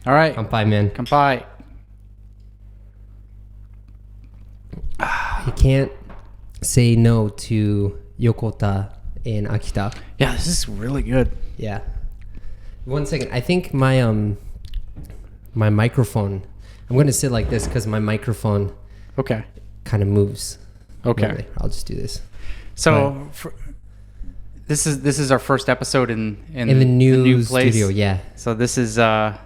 All right. Kanpai, man. Kanpai. You can't say no to Yokota and Akita. Yeah, this is really good. Yeah. 1 second. I think my my microphone. I'm gonna sit like this because my microphone Okay. kind of moves. Okay. Really. I'll just do this. So this is our first episode in the new place. studio. Yeah. So this is I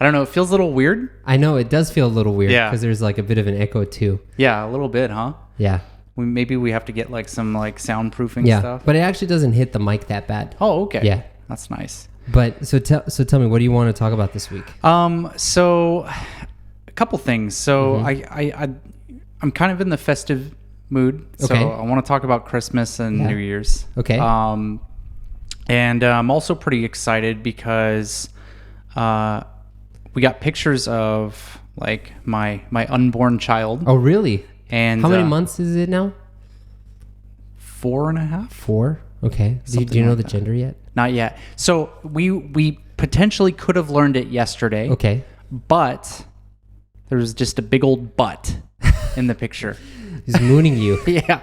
don't know. It feels a little weird. I know it does feel a little weird Yeah. because there's like a bit of an echo too. Yeah, a little bit, huh? Yeah. Maybe we have to get like some like soundproofing Yeah. stuff. But it actually doesn't hit the mic that bad. Oh, okay. Yeah. That's nice. But so tell me, what do you want to talk about this week? So a couple things. So I'm kind of in the festive mood. So Okay. I want to talk about Christmas and Yeah. New Year's. Okay. And I'm also pretty excited because we got pictures of like my unborn child. Oh, really? And how many months is it now? 4.5. 4. Okay. Do you know like the that. gender yet? Not yet. So we potentially could have learned it yesterday. Okay. But there was just a big old butt in the picture. He's mooning you. Yeah.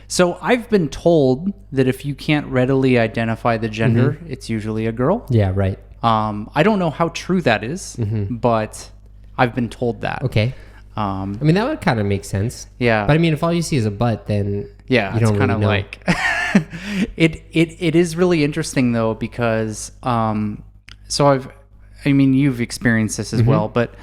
So I've been told that if you can't readily identify the gender, it's usually a girl. Yeah. Right. I don't know how true that is, but I've been told that. Okay. I mean, that would kind of make sense. Yeah. But I mean, if all you see is a butt, then Yeah, you it's don't kind really of know. like it is really interesting though because so you've experienced this as well, but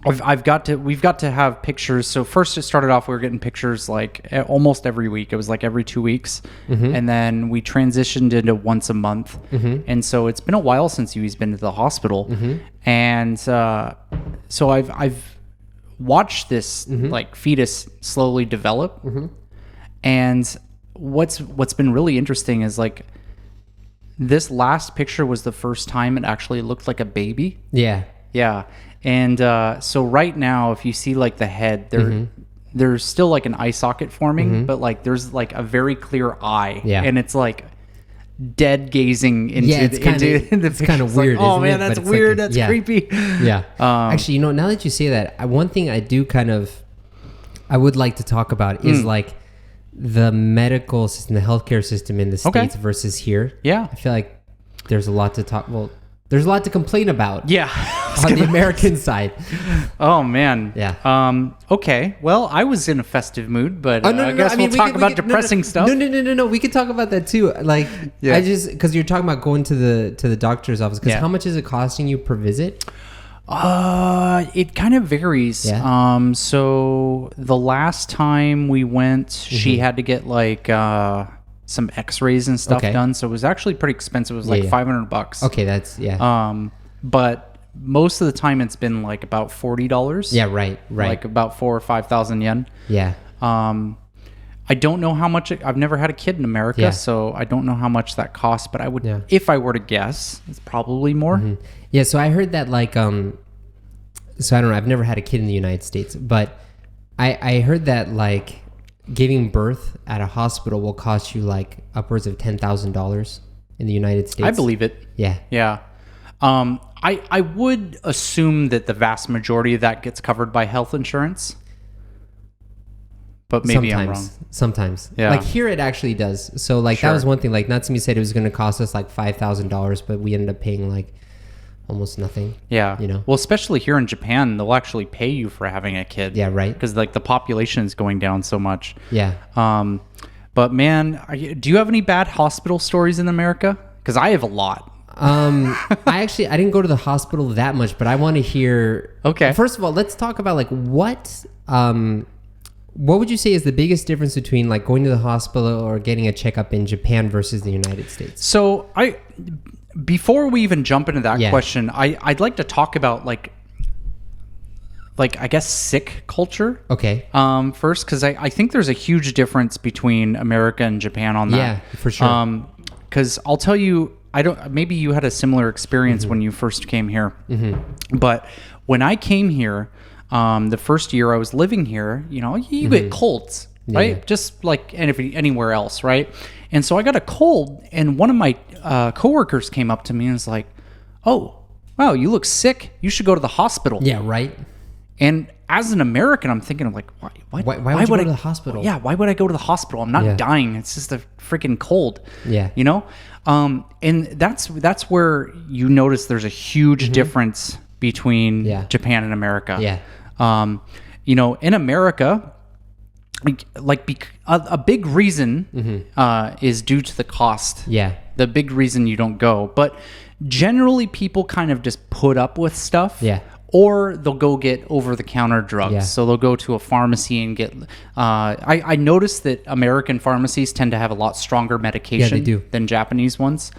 we've got to have pictures. So first it started off we were getting pictures like almost every week. It was like every 2 weeks, and then we transitioned into once a month. And so it's been a while since Yui's been to the hospital, and so I've watched this like fetus slowly develop, and what's been really interesting is like this last picture was the first time it actually looked like a baby. Yeah. Yeah. And so right now, if you see like the head, there's still like an eye socket forming, but like there's like a very clear eye. Yeah. And it's like dead gazing into it's kind of weird. Like, oh isn't man, it? that's But it's weird. like That's creepy. Yeah. Actually, now that you say that, one thing I do I would like to talk about is like the medical system, the healthcare system in the States versus here. Yeah. I feel like there's a lot to talk. Well, there's a lot to complain about. Yeah. On the American side. Oh man. Yeah. Okay. Well, I was in a festive mood, but I guess we'll talk about depressing stuff. No. We could talk about that too. Like, Yeah. because you're talking about going to the doctor's office. Because Yeah. how much is it costing you per visit? It kind of varies. Yeah. So the last time we went, she had to get like some X-rays and stuff done. So it was actually pretty expensive. It was like $500. Okay, that's But most of the time it's been like about $40. Yeah, right. Like about 4,000 or 5,000 yen. Yeah. I don't know how much. I've never had a kid in America, so I don't know how much that costs. But I would, if I were to guess, it's probably more. Yeah. So I heard that like so I don't know. I've never had a kid in the United States, but I heard that like giving birth at a hospital will cost you like upwards of $10,000 in the United States. I believe it. Yeah. Yeah. I would assume that the vast majority of that gets covered by health insurance. But maybe I'm wrong. Sometimes. Yeah. Like here it actually does. So like that was one thing. Like Natsumi said it was going to cost us like $5,000, but we ended up paying like almost nothing. Yeah. You know? Well, especially here in Japan, they'll actually pay you for having a kid. Yeah, right. Because like the population is going down so much. Yeah. But man, do you have any bad hospital stories in America? Because I have a lot. I didn't go to the hospital that much, but I want to hear. Okay. First of all, let's talk about like what would you say is the biggest difference between like going to the hospital or getting a checkup in Japan versus the United States? So before we even jump into that question, I'd like to talk about like I guess sick culture. Okay. First, because I think there's a huge difference between America and Japan on that. Yeah, for sure. Because I'll tell you, maybe you had a similar experience when you first came here. But when I came here, the first year I was living here, you get colds, right? Yeah. Just like anywhere else, right? And so I got a cold, and one of my coworkers came up to me and was like, oh, wow, you look sick. You should go to the hospital. Yeah, right. And as an American, I'm thinking, I'm like, why Why would you go to the hospital? Yeah, why would I go to the hospital? I'm not dying. It's just a freaking cold. Yeah. You know? And that's where you notice there's a huge difference between Japan and America. Yeah. You know, in America, a big reason is due to the cost. Yeah. The big reason you don't go. But generally, people kind of just put up with stuff. Yeah. Or they'll go get over-the-counter drugs. Yeah. So they'll go to a pharmacy and get... I noticed that American pharmacies tend to have a lot stronger medication than Japanese ones.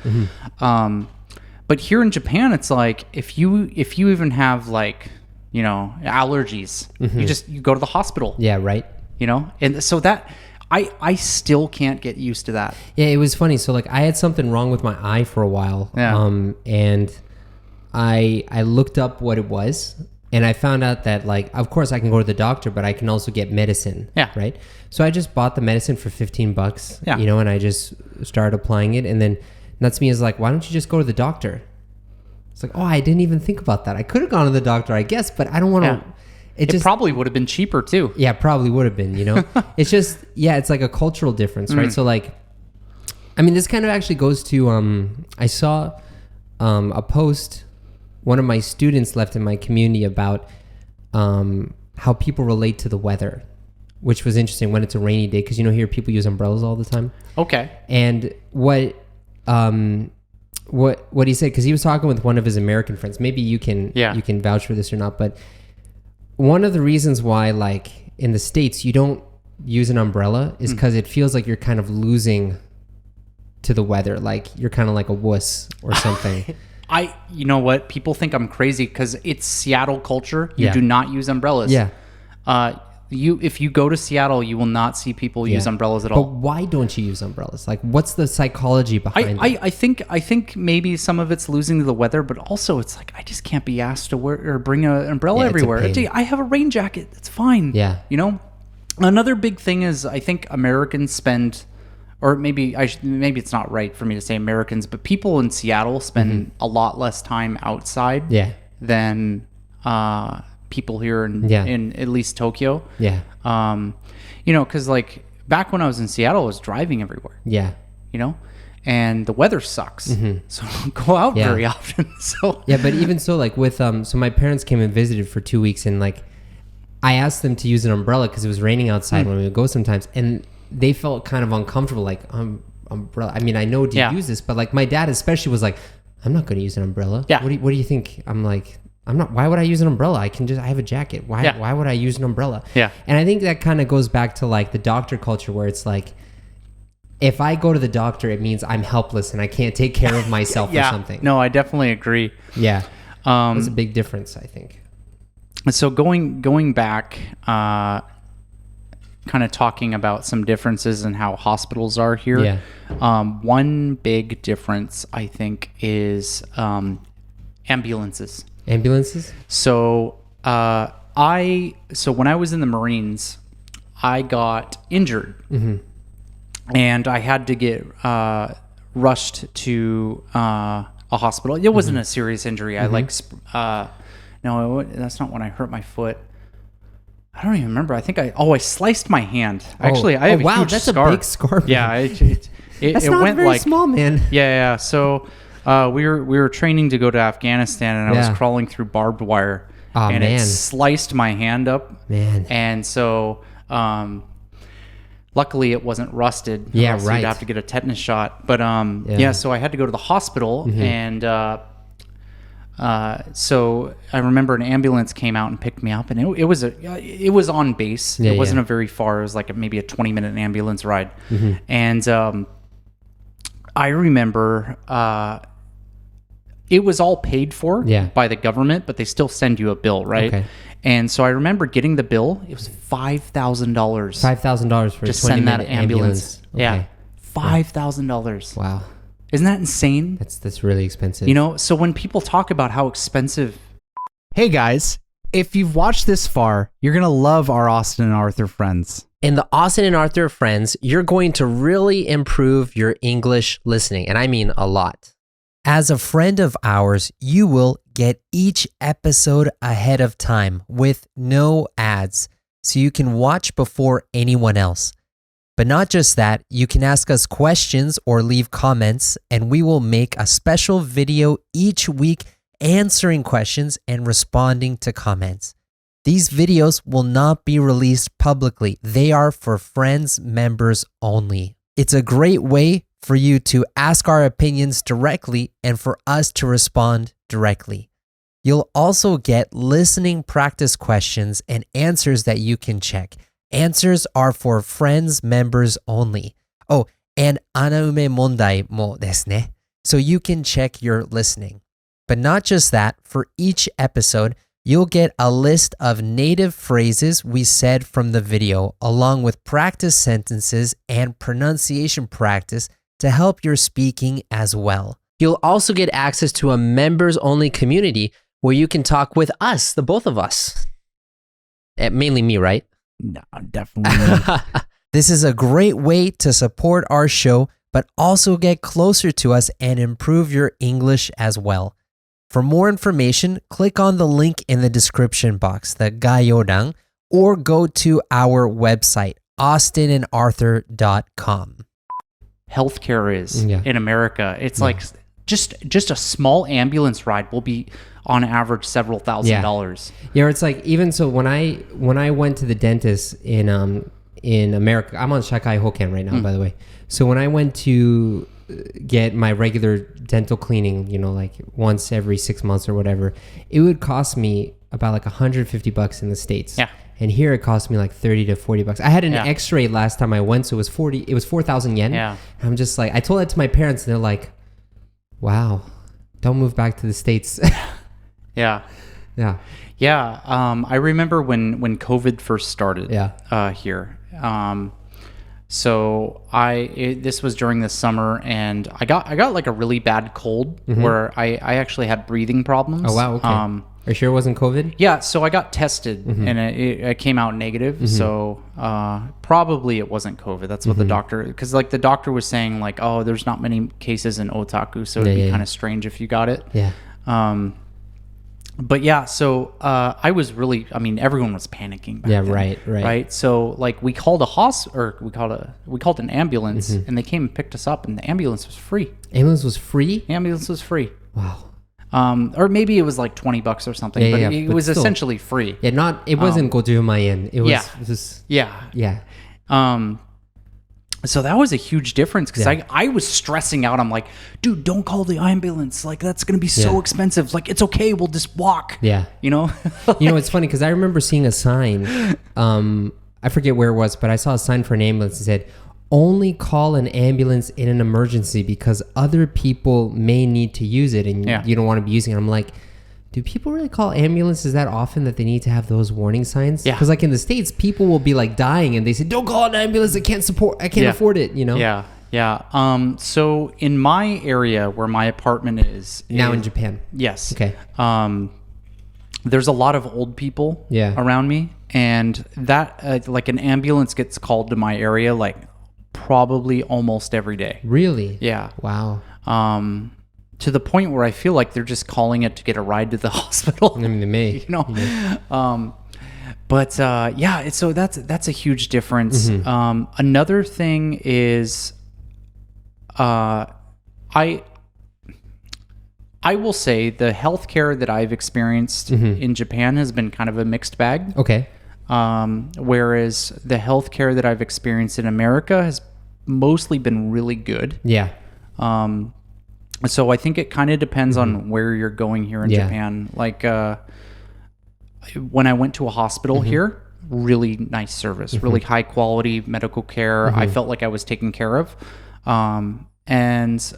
But here in Japan, it's like, if you even have, like, you know, allergies, you go to the hospital. Yeah, right. You know? And so that... I still can't get used to that. Yeah, it was funny. So, like, I had something wrong with my eye for a while. Yeah. And... I looked up what it was, and I found out that, like, of course I can go to the doctor, but I can also get medicine. Yeah. Right. So I just bought the medicine for $15. Yeah. You know, and I just started applying it, and then nuts me is like, why don't you just go to the doctor? It's like, oh, I didn't even think about that. I could have gone to the doctor, I guess, but I don't want to. Yeah. It probably would have been cheaper too. Yeah, probably would have been. You know, it's just it's like a cultural difference, right? So, like, I mean, this kind of actually goes to I saw a post one of my students left in my community about how people relate to the weather, which was interesting when it's a rainy day, because, you know, here people use umbrellas all the time. Okay. And what he said, because he was talking with one of his American friends, maybe you can vouch for this or not, but one of the reasons why, like, in the States you don't use an umbrella is because it feels like you're kind of losing to the weather, like you're kind of like a wuss or something. You know what? People think I'm crazy because it's Seattle culture. You do not use umbrellas. Yeah. If you go to Seattle, you will not see people use umbrellas at all. But why don't you use umbrellas? Like, what's the psychology behind it? I think maybe some of it's losing to the weather, but also it's like I just can't be asked to wear or bring an umbrella everywhere. I have a rain jacket. It's fine. Yeah. You know, another big thing is I think Americans spend. Or maybe it's not right for me to say Americans, but people in Seattle spend a lot less time outside than people here in at least Tokyo. Yeah. You know, because like back when I was in Seattle, I was driving everywhere. Yeah. You know, and the weather sucks, so I don't go out very often. So yeah, but even so, like with so my parents came and visited for 2 weeks, and like I asked them to use an umbrella because it was raining outside when we would go sometimes, and they felt kind of uncomfortable, like umbrella. I mean, I know to use this, but like my dad especially was like, I'm not going to use an umbrella. Yeah. What do you think? I'm like, I'm not. Why would I use an umbrella? I have a jacket. Why would I use an umbrella? Yeah. And I think that kind of goes back to like the doctor culture, where it's like, if I go to the doctor, it means I'm helpless and I can't take care of myself or something. No, I definitely agree. Yeah. There's a big difference, I think. So going back, kind of talking about some differences in how hospitals are here. Yeah. One big difference, I think, is ambulances. Ambulances? So when I was in the Marines, I got injured, and I had to get rushed to a hospital. It wasn't a serious injury. I no, that's not when I hurt my foot. I don't even remember. I think I sliced my hand. Actually, I have a huge that's scar. a big scar. Man. Yeah, that's it not went very like small, man. Yeah. So we were training to go to Afghanistan, and I was crawling through barbed wire, and it sliced my hand up. Man. And so luckily it wasn't rusted. Yeah, right. You'd have to get a tetanus shot. But so I had to go to the hospital, and so I remember an ambulance came out and picked me up, and it was on base. It wasn't a very far. It was like maybe a 20-minute ambulance ride. And I remember it was all paid for by the government, but they still send you a bill, right? Okay. And so I remember getting the bill. It was $5,000. $5,000 for just a 20-minute send that ambulance. Okay. Yeah, $5,000. Wow. Isn't that insane? That's really expensive. You know, so when people talk about how expensive... Hey guys, if you've watched this far, you're going to love our Austin and Arthur friends. In the Austin and Arthur friends, you're going to really improve your English listening, and I mean a lot. As a friend of ours, you will get each episode ahead of time with no ads, so you can watch before anyone else. But not just that, you can ask us questions or leave comments, and we will make a special video each week answering questions and responding to comments. These videos will not be released publicly. They are for friends, members only. It's a great way for you to ask our opinions directly and for us to respond directly. You'll also get listening practice questions and answers that you can check. Answers are for friends, members only. Oh, and anaume mondai mo desu ne. So you can check your listening. But not just that, for each episode, you'll get a list of native phrases we said from the video, along with practice sentences and pronunciation practice to help your speaking as well. You'll also get access to a members-only community where you can talk with us, the both of us. Mainly me, right? No, definitely not. This is a great way to support our show, but also get closer to us and improve your English as well. For more information, click on the link in the description box, the gayorang, or go to our website, austinandarthur.com. Healthcare is Yeah. in America. It's like just a small ambulance ride will be on average several $1,000s. Yeah, it's like even so when I went to the dentist in America, I'm on Shakai Hoken right now, by the way. So when I went to get my regular dental cleaning, like once every 6 months or whatever, it would cost me about like $150 in the States. Yeah. And here it cost me like $30 to $40. I had an X-ray last time I went, so it was 4,000 yen. Yeah. And I'm just like, I told that to my parents, and they're like, "Wow, don't move back to the States." Yeah. Yeah. Yeah. I remember when COVID first started here. So this was during the summer, and I got like a really bad cold where I actually had breathing problems. Oh wow. Okay. Are you sure it wasn't COVID? Yeah, so I got tested and it came out negative. So probably it wasn't COVID. That's what the doctor, because like the doctor was saying like, oh, there's not many cases in Otaku, so it'd be kind of strange if you got it. Yeah. But yeah, so I was really, everyone was panicking back then, right. So like we called we called an ambulance, and they came and picked us up, and the ambulance was free. Ambulance was free? Ambulance was free. Wow. Or maybe it was like $20 or something, but it was still essentially free. Yeah, it wasn't 50 万yen. It was just Yeah. So that was a huge difference because I was stressing out. I'm like, dude, don't call the ambulance. Like, that's going to be so expensive. Like, it's okay. We'll just walk. Yeah. It's funny because I remember seeing a sign. I forget where it was, but I saw a sign for an ambulance that said, only call an ambulance in an emergency because other people may need to use it and you don't want to be using it. I'm like, do people really call ambulances that often that they need to have those warning signs? Yeah. Because like in the States, people will be like dying and they say, don't call an ambulance. I can't afford it, Yeah. So in my area where my apartment is now in Japan. Yes. Okay. There's a lot of old people around me, and that like an ambulance gets called to my area like probably almost every day. Really? Yeah. Wow. To the point where I feel like they're just calling it to get a ride to the hospital. They may. So that's a huge difference. Another thing is, I will say the healthcare that I've experienced in Japan has been kind of a mixed bag. Okay. Whereas the healthcare that I've experienced in America has mostly been really good. Yeah. So I think it kind of depends on where you're going here in Japan. Like when I went to a hospital here, really nice service, really high quality medical care. I felt like I was taken care of. And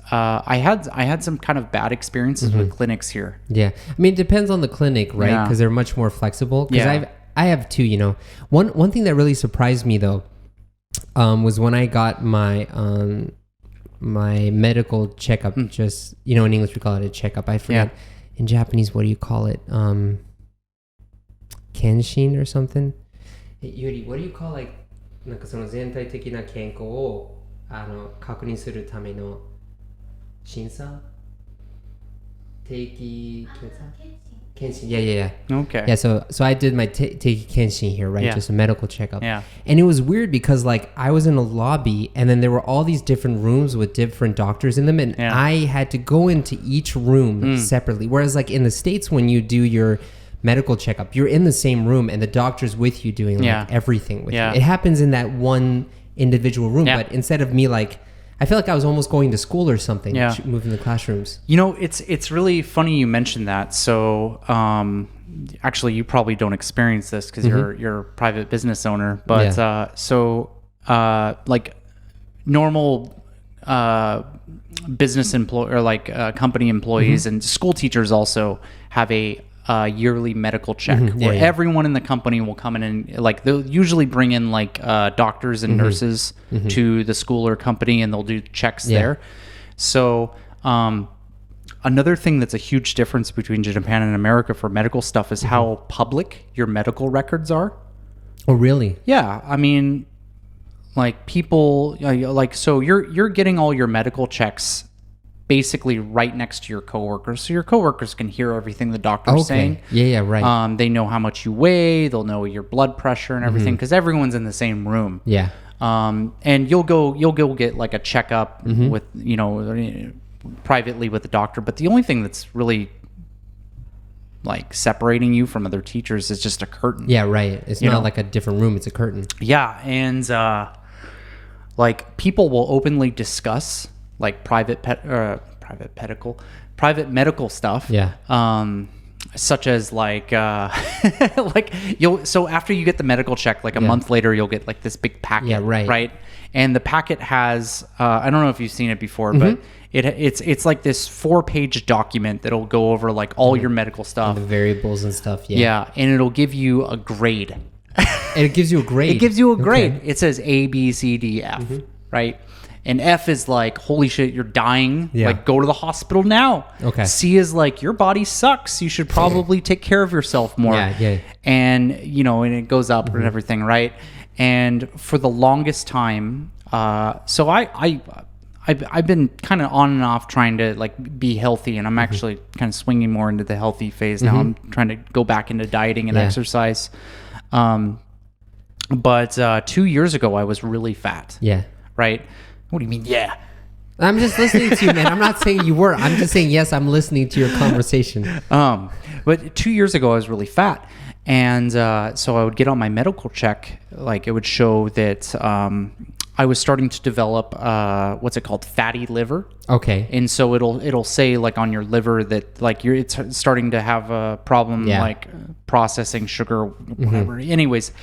I had some kind of bad experiences with clinics here. Yeah. It depends on the clinic, right? Because they're much more flexible. Because I have two, One thing that really surprised me though, was when I got my my medical checkup. Just in English we call it a checkup. I forget in Japanese what do you call it? Kenshin or something. Yuri, what do you call like なんかその全体的な健康を確認するための審査 Teiki Kenshin. Yeah. Okay. Yeah, so I did my Teiki Kenshin here, right? Yeah. Just a medical checkup. Yeah. And it was weird because like I was in a lobby and then there were all these different rooms with different doctors in them, and Yeah. I had to go into each room separately. Whereas like in the States, when you do your medical checkup, you're in the same room and the doctor's with you doing like everything with you. It happens in that one individual room, but instead of me like, I feel like I was almost going to school or something, moving the classrooms. You know, it's really funny you mentioned that. So, actually, you probably don't experience this because you're a private business owner. But like normal business employee or like company employees and school teachers also have a yearly medical check where everyone in the company will come in and like they'll usually bring in like doctors and nurses to the school or company, and they'll do checks there. So another thing that's a huge difference between Japan and America for medical stuff is how public your medical records are. Oh, really? Yeah, I mean, like people like, so you're getting all your medical checks basically right next to your coworkers, so your coworkers can hear everything the doctor's saying. Right. They know how much you weigh, they'll know your blood pressure and everything because everyone's in the same room. And you'll go get like a checkup with privately with the doctor, but the only thing that's really like separating you from other teachers is just a curtain. Right. It's not like a different room, it's a curtain. And like people will openly discuss like private medical stuff. Such as like like so after you get the medical check, like a month later you'll get like this big packet. Right. And the packet has I don't know if you've seen it before, but it's like this 4-page document that'll go over like all your medical stuff, and the variables and stuff. And it'll give you a grade. And it gives you a grade. It gives you a grade. It says A, B, C, D, F, right? And F is like, holy shit, you're dying. Like, go to the hospital now. C is like, your body sucks. You should probably take care of yourself more. And, and it goes up and everything, right? And for the longest time, so I've been kind of on and off trying to like be healthy, and I'm actually kind of swinging more into the healthy phase now. I'm trying to go back into dieting and exercise. But 2 years ago, I was really fat. Right? What do you mean? Yeah. I'm just listening to you, man. I'm not saying you were. I'm just saying, yes, I'm listening to your conversation. But 2 years ago, I was really fat. And so I would get on my medical check. Like, it would show that I was starting to develop, what's it called? Fatty liver. And so it'll say, like, on your liver that, like, it's starting to have a problem, like, processing sugar, whatever. Anyways,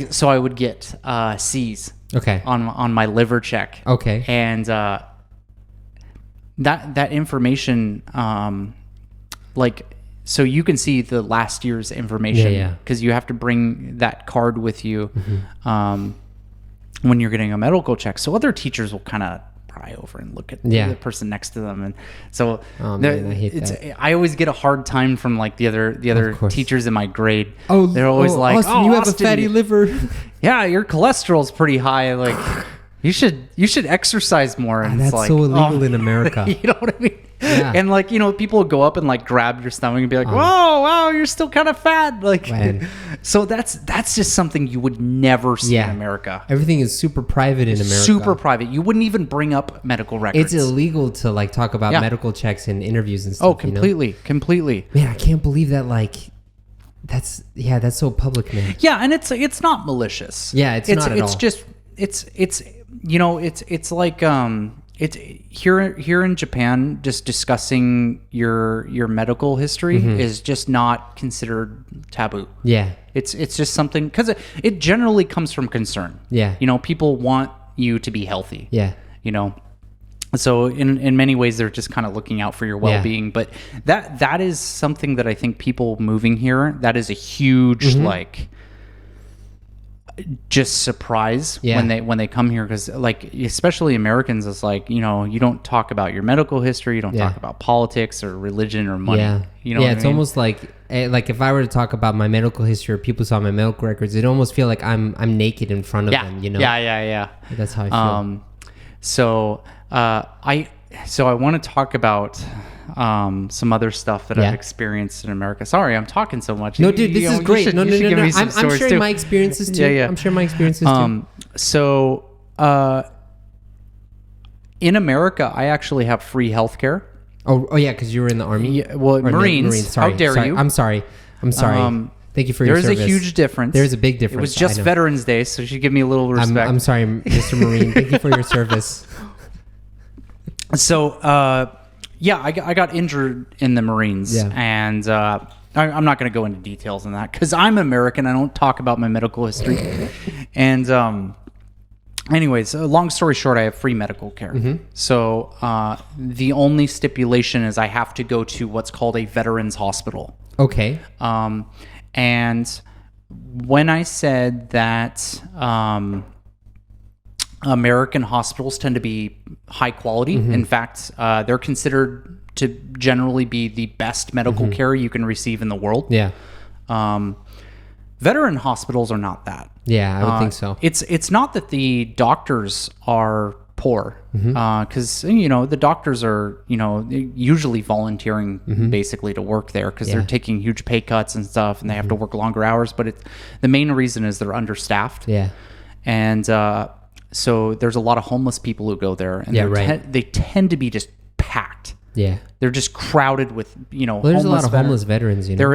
so I would get C's. On my liver check. And that information, like, so you can see the last year's information because you have to bring that card with you when you're getting a medical check. So other teachers will kind of pry over and look at the person next to them, and so man, I hate that. I always get a hard time from like the other teachers in my grade. They're always like, Austin, you have a fatty liver. Yeah, your cholesterol's pretty high. Like, you should exercise more. And that's it's like, so illegal in America. You know what I mean? And like, people would go up and like grab your stomach and be like, "Whoa, wow, you're still kind of fat." Like, so that's just something you would never see in America. Everything is super private in America. Super private. You wouldn't even bring up medical records. It's illegal to like talk about medical checks and interviews and stuff. Oh, completely. Man, I can't believe that. Like, that's so public, man. Yeah, and it's not malicious. Yeah, it's not at all. It's just it's like it's here in Japan, just discussing your medical history is just not considered taboo. It's just something because it generally comes from concern. People want you to be healthy. So in many ways they're just kind of looking out for your well-being, but that is something that I think people moving here, that is a huge like just surprise when they come here, because like especially Americans, it's like you don't talk about your medical history, you don't talk about politics or religion or money. It's almost like if I were to talk about my medical history or people saw my medical records, it almost feel like I'm naked in front of them. Yeah. That's how I feel. So So I want to talk about some other stuff that Yeah. I've experienced in America. Sorry, I'm talking so much. No, dude, this You is you great. should- No, you no, should no, give no. me some I'm stories sharing too. my experiences too. Yeah, yeah. I'm sharing my experiences too. So in America, I actually have free healthcare. Oh, yeah, because you were in the army. Yeah, well, Or Marines. Sorry, How dare sorry. you? I'm sorry. Thank you for your There's service. a huge difference. There's a big difference. It was I just know. Veterans Day, so you should give me a little respect. I'm sorry, Mr. Marine. Thank you for your service. So, yeah, I got injured in the Marines, Yeah. and I'm not going to go into details on that because I'm American. I don't talk about my medical history. And anyways, long story short, I have free medical care. So the only stipulation is I have to go to what's called a veterans hospital. Okay. And when I said that American hospitals tend to be high quality, in fact, they're considered to generally be the best medical care you can receive in the world. Yeah. Veteran hospitals are not that. Yeah, I would think so. It's not that the doctors are poor, because the doctors are usually volunteering basically to work there because they're taking huge pay cuts and stuff, and they have to work longer hours. But the main reason is they're understaffed. Yeah. And so there's a lot of homeless people who go there, and they tend to be just packed. Yeah. They're just crowded with Well, there's a lot of homeless veterans, you know. There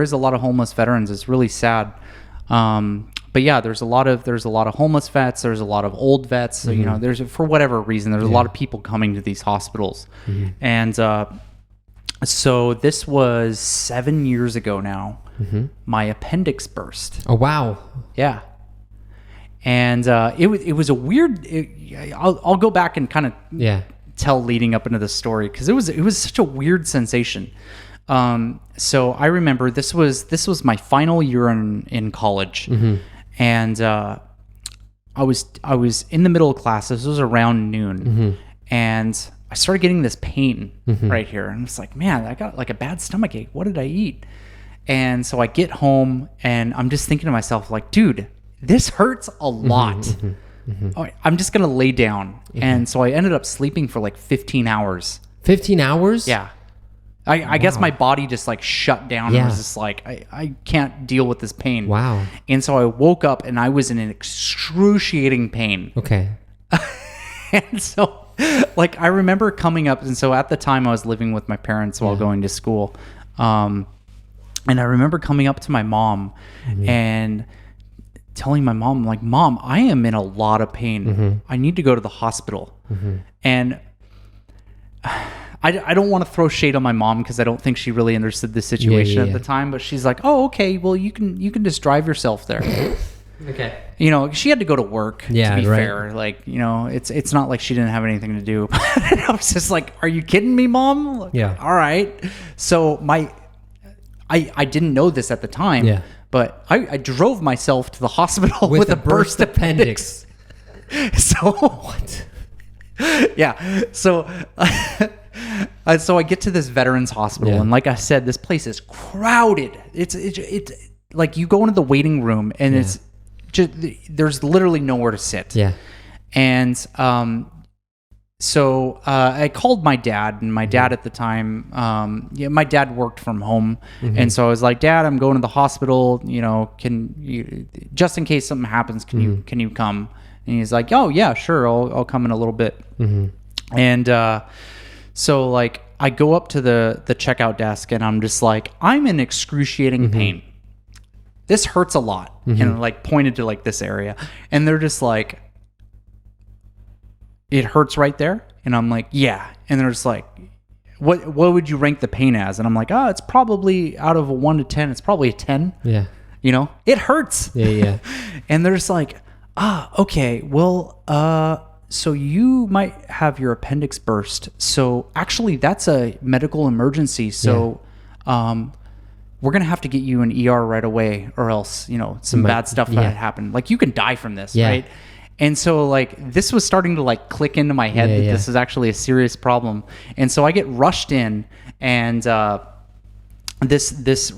is a lot of homeless veterans. It's really sad. But yeah, there's a lot of homeless vets. There's a lot of old vets. So, there's for whatever reason, there's a lot of people coming to these hospitals, and so this was 7 years ago now. My appendix burst. Oh, wow. Yeah, and it was a weird. I'll go back and kind of tell leading up into the story because it was such a weird sensation. So I remember this was my final year in college, and I was in the middle of class. This was around noon, and I started getting this pain right here, and it's like, man, I got like a bad stomach ache. What did I eat? And so I get home, and I'm just thinking to myself, like, dude, this hurts a lot. All right, I'm just gonna lay down, and so I ended up sleeping for like 15 hours. 15 hours? Yeah. I guess my body just like shut down and was just like, I can't deal with this pain. Wow. And so I woke up and I was in an excruciating pain. Okay. And so like I remember coming up, and so at the time I was living with my parents while going to school. And I remember coming up to my mom and telling my mom, like, Mom, I am in a lot of pain. I need to go to the hospital. And I don't want to throw shade on my mom because I don't think she really understood the situation at the time, but she's like, oh, okay, well, you can just drive yourself there. Okay. She had to go to work, to be fair. Like, it's not like she didn't have anything to do. I was just like, are you kidding me, Mom? Like, Yeah. All right. So I didn't know this at the time. Yeah. But I drove myself to the hospital with a burst appendix. So what? Yeah. So so I get to this veterans hospital, and like I said, this place is crowded. It's like you go into the waiting room, and it's just there's literally nowhere to sit. Yeah. And so I called my dad, and my dad at the time, my dad worked from home, and so I was like, Dad, I'm going to the hospital. Can you, just in case something happens, can you come? And he's like, oh yeah, sure, I'll come in a little bit. And so like I go up to the checkout desk, and I'm just like, I'm in excruciating pain. This hurts a lot, and like pointed to like this area, and they're just like, it hurts right there? And I'm like, yeah. And they're just like, what would you rank the pain as? And I'm like, it's probably out of a 1 to 10, it's probably a 10. Yeah. It hurts. Yeah. And they're just like, okay, well, so you might have your appendix burst. So actually that's a medical emergency. So we're going to have to get you an ER right away, or else, some bad stuff might happen. Like, you can die from this, right? And so like this was starting to like click into my head that this is actually a serious problem. And so I get rushed in, and this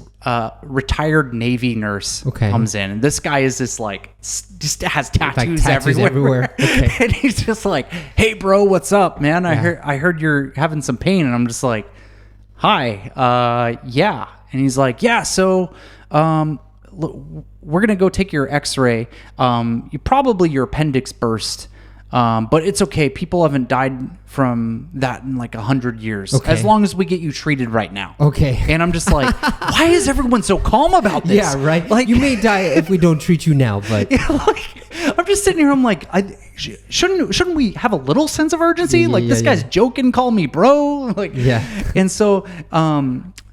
retired Navy nurse Okay. comes in, and this guy is just like just has tattoos, tattoos everywhere. Okay. And he's just like, "Hey, bro, what's up, man? I heard you're having some pain," and I'm just like, "Hi, yeah," and he's like, "Yeah, so look, we're gonna go take your X-ray. Your appendix burst." But it's okay. People haven't died from that in like 100 years. Okay. As long as we get you treated right now. Okay. And I'm just like, why is everyone so calm about this? Yeah, right. Like, You may die if we don't treat you now, but I'm just sitting here. I'm like, shouldn't we have a little sense of urgency? Yeah, Like, yeah, this yeah. guy's joking, call me bro. Like, Yeah. And so,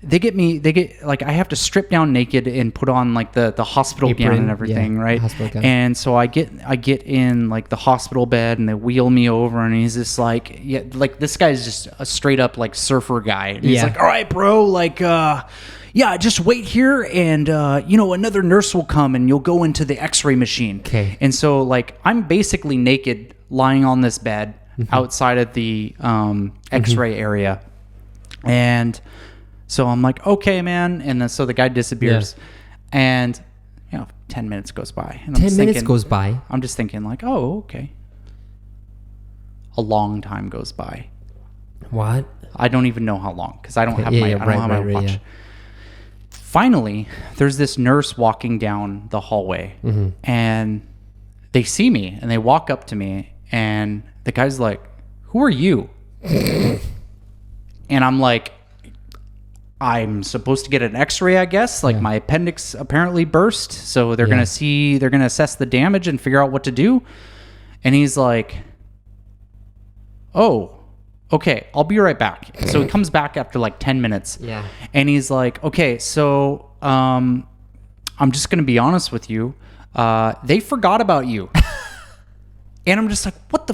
I have to strip down naked and put on like the hospital gown Apron, and everything, yeah, right? hospital gown. And so I get in like the hospital bed, and they wheel me over, and he's just like, yeah, like this guy's just a straight up like surfer guy. And he's Yeah. like, all right, bro, like, yeah, just wait here, and another nurse will come, and you'll go into the X-ray machine. Okay. And so like I'm basically naked, lying on this bed outside of the X-ray area, and so I'm like, okay, man. And then so the guy disappears, and 10 minutes goes by, and 10 minutes goes by. I'm just thinking like, oh, okay. A long time goes by. What? I don't even know how long, because I don't have my watch. yeah. Finally, there's this nurse walking down the hallway, and they see me, and they walk up to me, and the guy's like, "Who are you?" And I'm like, I'm supposed to get an X-ray, I guess. Like my appendix apparently burst, so they're gonna assess the damage and figure out what to do. And he's like, "Oh, okay, I'll be right back." So he comes back after like 10 minutes. Yeah. And he's like, "Okay, so I'm just gonna be honest with you. They forgot about you." And I'm just like, what the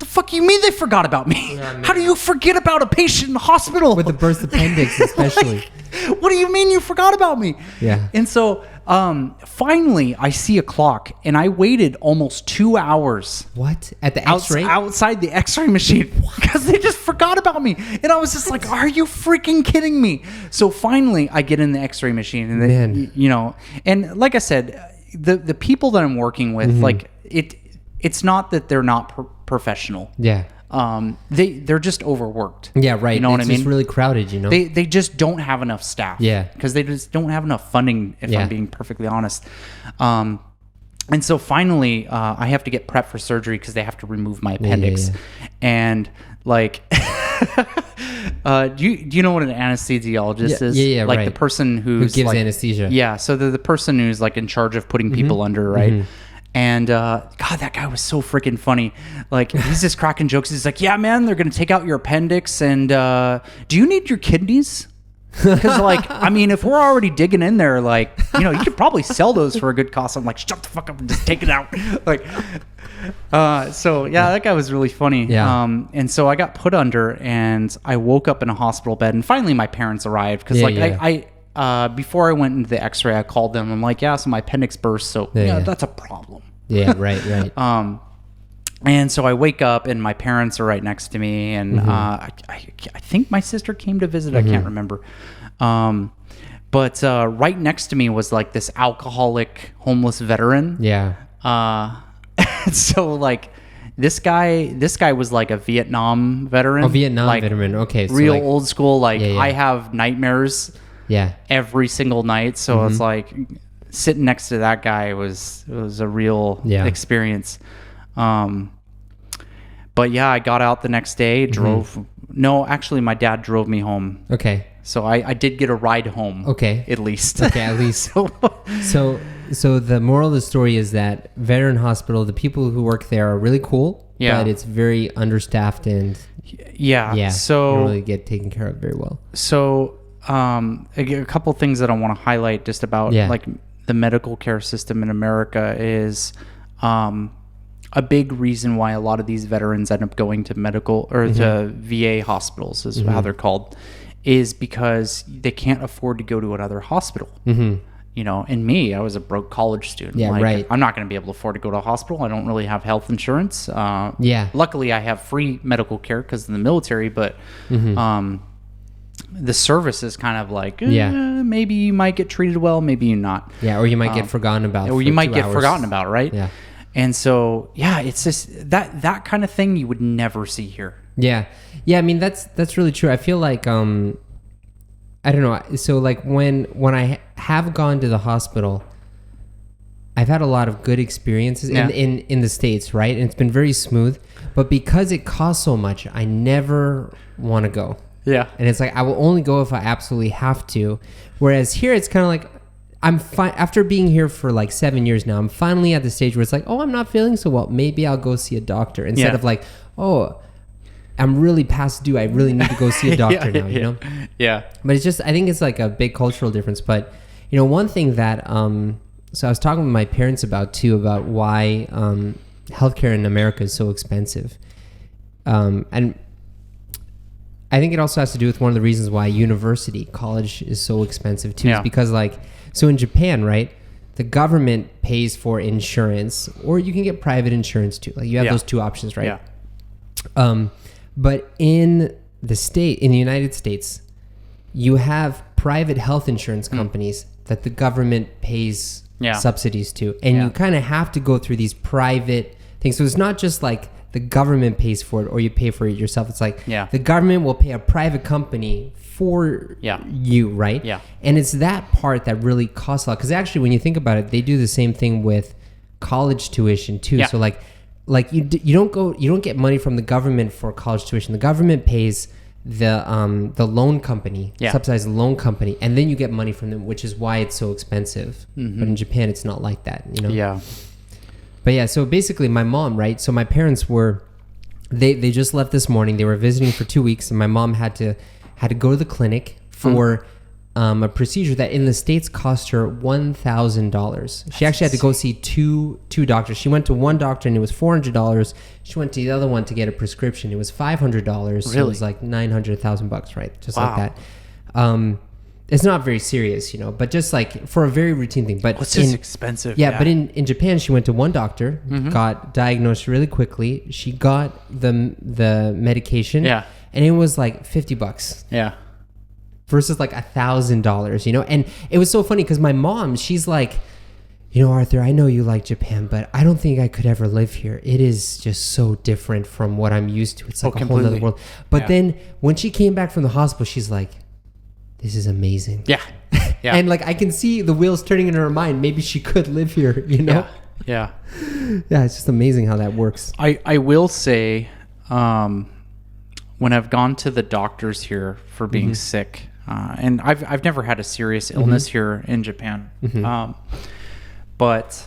fuck you mean they forgot about me? How do you forget about a patient in the hospital? With the burst appendix, especially. Like, what do you mean you forgot about me? Yeah. And so finally I see a clock, and I waited almost 2 hours What? At the X-ray? outside the X-ray machine because they just forgot about me. And I was just like, are you freaking kidding me? So finally I get in the X-ray machine, and then, and like I said, the people that I'm working with, like it's not that they're not professional. Yeah. They're just overworked. Yeah, right. You know what I It's mean? just really crowded, They just don't have enough staff. Yeah. Because they just don't have enough funding, if Yeah. I'm being perfectly honest. And so finally, I have to get prepped for surgery because they have to remove my appendix. yeah. And like, do you know what an anesthesiologist is? Yeah, like right. the person Who who's gives like, anesthesia. Yeah, so they're the person who's like in charge of putting people under, right? And God, that guy was so freaking funny. Like, he's just cracking jokes. He's like, "Yeah, man, they're gonna take out your appendix, and do you need your kidneys? Because, like, I mean, if we're already digging in there, like, you could probably sell those for a good cost." I'm like, "Shut the fuck up and just take it out." Like, so yeah, that guy was really funny. Yeah. And so I got put under, and I woke up in a hospital bed, and finally my parents arrived because, I before I went into the X-ray, I called them. I'm like, "Yeah, so my appendix burst, so Yeah. that's a problem." Yeah, right. And so I wake up, and my parents are right next to me, and I think my sister came to visit. I can't remember. But right next to me was like this alcoholic, homeless veteran. Yeah. So like this guy was like a Vietnam veteran. Oh, Vietnam like, veteran. Okay. So real like, old school. Like Yeah. I have nightmares Yeah. every single night. So it's like sitting next to that guy was a real experience. But yeah, I got out the next day, no, actually my dad drove me home. Okay. So I did get a ride home. Okay. At least. Okay, at least. So the moral of the story is that veteran hospital, the people who work there are really cool. Yeah. But it's very understaffed and yeah. So you don't really get taken care of very well. So a couple things that I want to highlight just about like the medical care system in America is a big reason why a lot of these veterans end up going to medical or to VA hospitals is how they're called, is because they can't afford to go to another hospital. And me, I was a broke college student. Yeah, like, right. I'm not going to be able to afford to go to a hospital. I don't really have health insurance. Luckily, I have free medical care because of the military, but the service is kind of like, Yeah. maybe you might get treated well, maybe you're not. Yeah, or you might get forgotten about. Or for you might 2 get hours. forgotten about, right? Yeah. And so, yeah, it's just that kind of thing you would never see here. Yeah. I mean, that's really true. I feel like I don't know. So like when I have gone to the hospital, I've had a lot of good experiences in the States, right? And it's been very smooth. But because it costs so much, I never want to go. Yeah. And it's like I will only go if I absolutely have to. Whereas here, it's kind of like I'm fine. After being here for like 7 years now, I'm finally at the stage where it's like, oh, I'm not feeling so well. Maybe I'll go see a doctor instead of like, oh, I'm really past due. I really need to go see a doctor now. You know? Yeah. But it's just, I think it's like a big cultural difference. But you know, one thing that so I was talking with my parents about why healthcare in America is so expensive, and I think it also has to do with one of the reasons why college is so expensive too. Yeah. Is because like, so in Japan, right, the government pays for insurance, or you can get private insurance too. Like you have those two options, right? Yeah. But in the United States, you have private health insurance companies that the government pays subsidies to, and you kind of have to go through these private things. So it's not just like the government pays for it or you pay for it yourself. It's like the government will pay a private company for you, right? Yeah. And it's that part that really costs a lot. Because actually, when you think about it, they do the same thing with college tuition too. Yeah. So like you don't get money from the government for college tuition. The government pays the loan company, subsidized loan company, and then you get money from them, which is why it's so expensive. Mm-hmm. But in Japan, it's not like that, you know? Yeah. But yeah, so basically my mom, right? So my parents were, they just left this morning. They were visiting for 2 weeks, and my mom had to go to the clinic for a procedure that in the States cost her $1,000. She actually had to go see two doctors. She went to one doctor and it was $400. She went to the other one to get a prescription. It was $500. So it was like $900,000, right? Just like that. It's not very serious, you know, but just like for a very routine thing. But it's just expensive. Yeah, but in Japan, she went to one doctor, got diagnosed really quickly. She got the medication. Yeah. And it was like $50. Yeah. Versus like $1,000, you know? And it was so funny because my mom, she's like, you know, Arthur, I know you like Japan, but I don't think I could ever live here. It is just so different from what I'm used to. It's like a whole other world. But then when she came back from the hospital, she's like, this is amazing. Yeah. Yeah. And like, I can see the wheels turning in her mind. Maybe she could live here, you know? Yeah. Yeah, it's just amazing how that works. I will say, when I've gone to the doctors here for being sick, and I've never had a serious illness here in Japan, but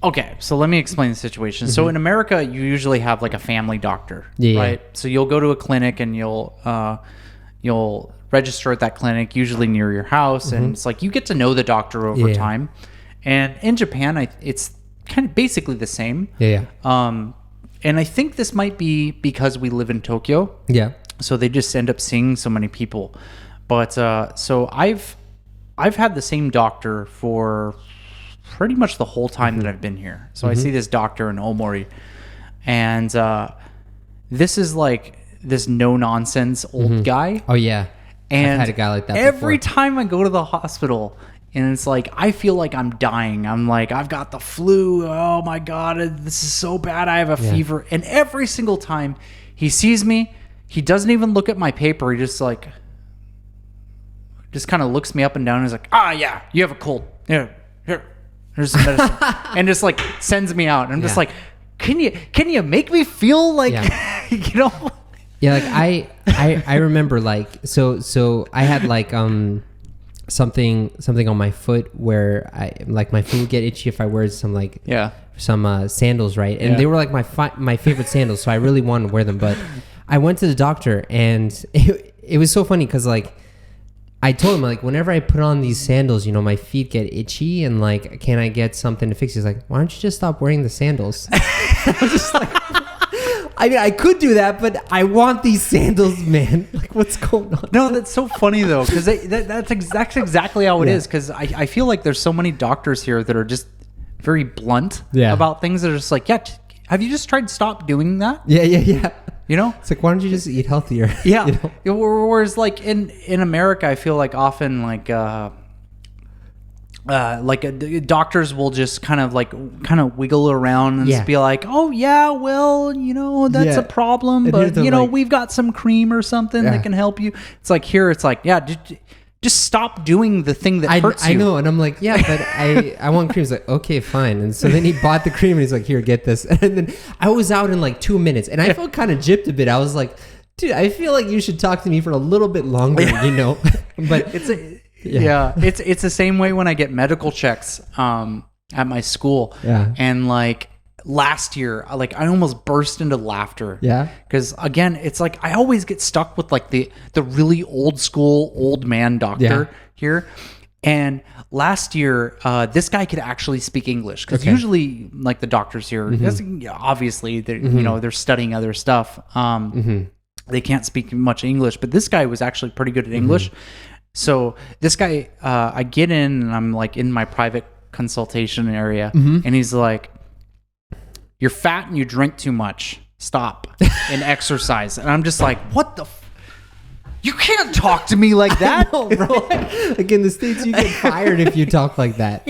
okay, so let me explain the situation. So in America, you usually have like a family doctor, right? So you'll go to a clinic and you'll register at that clinic, usually near your house, and it's like you get to know the doctor over time. And in Japan, it's kind of basically the same. And I think this might be because we live in Tokyo. Yeah. So they just end up seeing so many people. But so I've had the same doctor for pretty much the whole time that I've been here. So I see this doctor in Omori, and this is like this no nonsense old guy. Oh yeah. And I've had a guy like that every before. time I go to the hospital, and it's like, I feel like I'm dying. I'm like, I've got the flu. Oh my God, this is so bad. I have a fever. And every single time he sees me, he doesn't even look at my paper. He just kind of looks me up and down. And he's like, yeah, you have a cold. Here, here's some medicine. And just like sends me out. And I'm just like, can you make me feel like, you know? Yeah, like I remember like, so I had like, something on my foot where my foot would get itchy if I wear some sandals, right? And they were like my favorite sandals, so I really wanted to wear them. But I went to the doctor, and it was so funny because like I told him like, whenever I put on these sandals, you know, my feet get itchy, and like, can I get something to fix it? He's like, why don't you just stop wearing the sandals? I was just like, I mean, I could do that, but I want these sandals, man. Like, what's going on? No, that's so funny though, because that's exactly how it is. Because I feel like there's so many doctors here that are just very blunt about things that are just like, have you just tried to stop doing that? Yeah. You know? It's like, why don't you just eat healthier? Yeah. You know? Whereas like in America, I feel like often doctors will just kind of wiggle around and just be like, oh yeah, well, that's a problem, but we've got some cream or something that can help you. It's like here, it's like, yeah, just stop doing the thing that hurts you. I know, and I'm like, yeah, but I want cream. He's like, okay, fine. And so then he bought the cream, and he's like, here, get this. And then I was out in like 2 minutes, and I felt kind of gypped a bit. I was like, dude, I feel like you should talk to me for a little bit longer, But it's it's the same way when I get medical checks at my school. Yeah. And like last year, I almost burst into laughter. Yeah. Because again, it's like I always get stuck with like the really old school old man doctor here. And last year, this guy could actually speak English because usually like the doctors here, obviously they're studying other stuff. They can't speak much English, but this guy was actually pretty good at English. So this guy, I get in and I'm like in my private consultation area, and he's like, "You're fat and you drink too much. Stop and exercise." And I'm just like, "What the? You can't talk to me like that, bro." Like in the States, you get fired if you talk like that.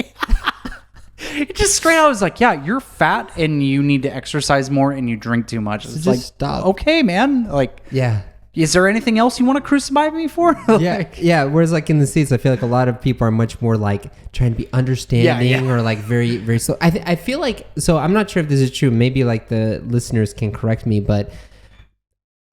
It just straight out was like, "Yeah, you're fat and you need to exercise more and you drink too much." It's just like, stop. Okay, man. Like, yeah. Is there anything else you want to crucify me for? Yeah. Whereas like in the States, I feel like a lot of people are much more like trying to be understanding or like very, very slow. I feel like, so I'm not sure if this is true. Maybe like the listeners can correct me, but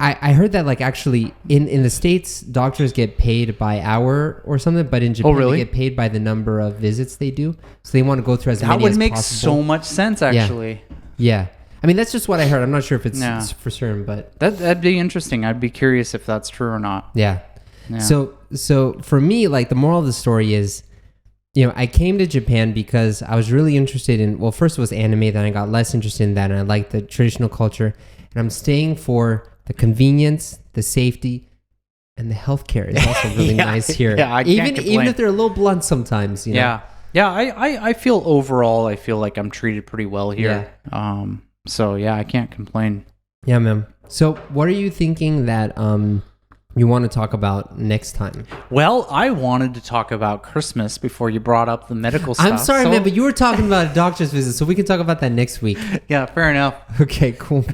I heard that like actually in the States, doctors get paid by hour or something, but in Japan, they get paid by the number of visits they do. So they want to go through as many as possible. That would make so much sense, actually. Yeah. I mean, that's just what I heard. I'm not sure if it's for certain, but that'd be interesting. I'd be curious if that's true or not. Yeah. So for me, like the moral of the story is, I came to Japan because I was really interested in, well, first it was anime, then I got less interested in that, and I liked the traditional culture, and I'm staying for the convenience, the safety, and the healthcare is also really nice here. Yeah, I can't complain. Even if they're a little blunt sometimes, Yeah. I feel overall, I feel like I'm treated pretty well here. Yeah. So yeah, I can't complain. Yeah, man. So what are you thinking that you want to talk about next time? Well, I wanted to talk about Christmas before you brought up the medical stuff. I'm sorry, man, but you were talking about a doctor's visit, so we can talk about that next week. Yeah, fair enough. Okay, cool.